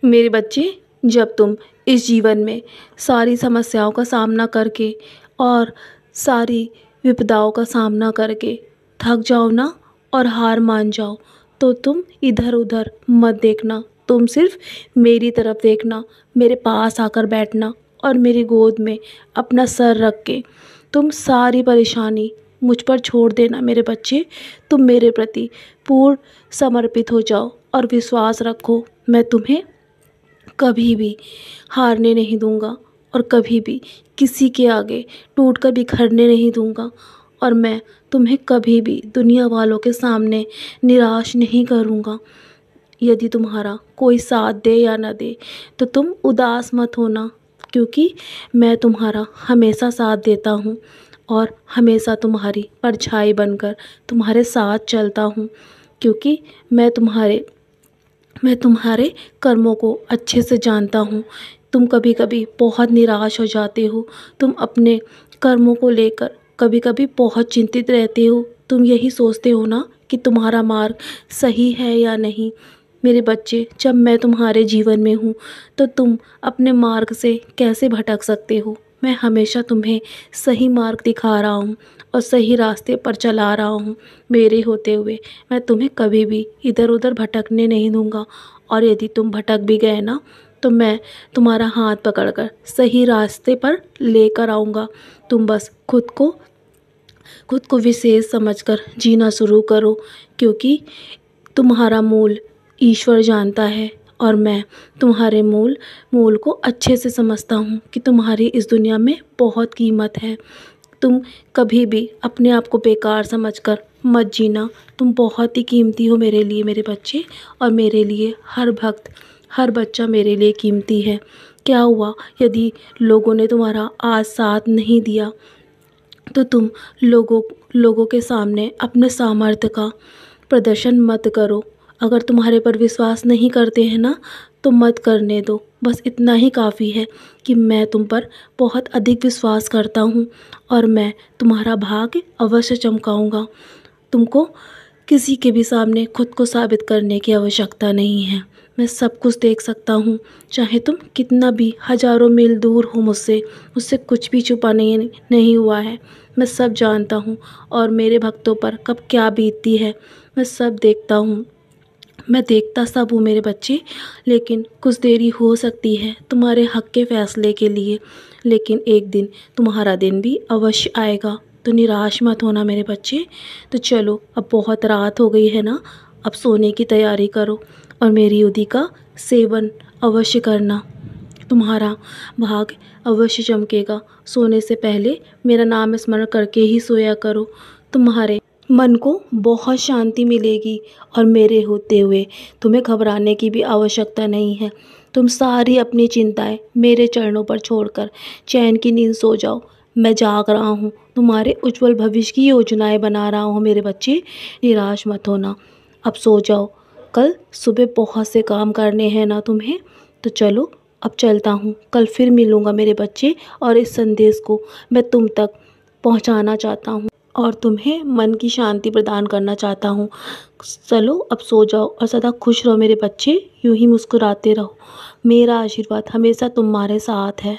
मेरे बच्चे, जब तुम इस जीवन में सारी समस्याओं का सामना करके और सारी विपदाओं का सामना करके थक जाओ ना और हार मान जाओ, तो तुम इधर उधर मत देखना। तुम सिर्फ मेरी तरफ देखना, मेरे पास आकर बैठना और मेरी गोद में अपना सर रख के तुम सारी परेशानी मुझ पर छोड़ देना। मेरे बच्चे, तुम मेरे प्रति पूर्ण समर्पित हो जाओ और विश्वास रखो, मैं तुम्हें कभी भी हारने नहीं दूंगा और कभी भी किसी के आगे टूटकर बिखरने नहीं दूंगा। और मैं तुम्हें कभी भी दुनिया वालों के सामने निराश नहीं करूंगा। यदि तुम्हारा कोई साथ दे या ना दे, तो तुम उदास मत होना, क्योंकि मैं तुम्हारा हमेशा साथ देता हूँ और हमेशा तुम्हारी परछाई बनकर तुम्हारे साथ चलता हूँ। क्योंकि मैं तुम्हारे कर्मों को अच्छे से जानता हूँ। तुम कभी कभी बहुत निराश हो जाते हो, तुम अपने कर्मों को लेकर कभी कभी बहुत चिंतित रहते हो। तुम यही सोचते हो ना कि तुम्हारा मार्ग सही है या नहीं। मेरे बच्चे, जब मैं तुम्हारे जीवन में हूँ तो तुम अपने मार्ग से कैसे भटक सकते हो। मैं हमेशा तुम्हें सही मार्ग दिखा रहा हूँ और सही रास्ते पर चला रहा हूँ। मेरे होते हुए मैं तुम्हें कभी भी इधर उधर भटकने नहीं दूँगा। और यदि तुम भटक भी गए ना, तो मैं तुम्हारा हाथ पकड़कर सही रास्ते पर लेकर आऊँगा। तुम बस खुद को विशेष समझकर जीना शुरू करो, क्योंकि तुम्हारा मूल ईश्वर जानता है और मैं तुम्हारे मूल को अच्छे से समझता हूँ कि तुम्हारी इस दुनिया में बहुत कीमत है। तुम कभी भी अपने आप को बेकार समझकर मत जीना। तुम बहुत ही कीमती हो मेरे लिए मेरे बच्चे, और मेरे लिए हर भक्त, हर बच्चा मेरे लिए कीमती है। क्या हुआ यदि लोगों ने तुम्हारा आज साथ नहीं दिया, तो तुम लोगों के सामने अपने सामर्थ्य का प्रदर्शन मत करो। अगर तुम्हारे पर विश्वास नहीं करते हैं ना, तो मत करने दो। बस इतना ही काफ़ी है कि मैं तुम पर बहुत अधिक विश्वास करता हूँ और मैं तुम्हारा भाग्य अवश्य चमकाऊँगा। तुमको किसी के भी सामने खुद को साबित करने की आवश्यकता नहीं है। मैं सब कुछ देख सकता हूँ, चाहे तुम कितना भी हजारों मील दूर हो मुझसे कुछ भी छुपा नहीं हुआ है। मैं सब जानता हूँ और मेरे भक्तों पर कब क्या बीतती है मैं सब देखता हूँ। मैं देखता सब हूँ मेरे बच्चे, लेकिन कुछ देरी हो सकती है तुम्हारे हक के फैसले के लिए, लेकिन एक दिन तुम्हारा दिन भी अवश्य आएगा। तो निराश मत होना मेरे बच्चे। तो चलो, अब बहुत रात हो गई है ना, अब सोने की तैयारी करो और मेरी युधि का सेवन अवश्य करना। तुम्हारा भाग अवश्य चमकेगा। सोने से पहले मेरा नाम स्मरण करके ही सोया करो। तुम्हारे मन को बहुत शांति मिलेगी और मेरे होते हुए तुम्हें घबराने की भी आवश्यकता नहीं है। तुम सारी अपनी चिंताएं मेरे चरणों पर छोड़कर चैन की नींद सो जाओ। मैं जाग रहा हूँ, तुम्हारे उज्जवल भविष्य की योजनाएं बना रहा हूँ मेरे बच्चे। निराश मत होना, अब सो जाओ। कल सुबह बहुत से काम करने हैं ना तुम्हें। तो चलो, अब चलता हूँ। कल फिर मिलूँगा मेरे बच्चे, और इस संदेश को मैं तुम तक पहुँचाना चाहता हूँ और तुम्हें मन की शांति प्रदान करना चाहता हूँ। चलो, अब सो जाओ और सदा खुश रहो मेरे बच्चे। यूं ही मुस्कुराते रहो। मेरा आशीर्वाद हमेशा तुम्हारे साथ है।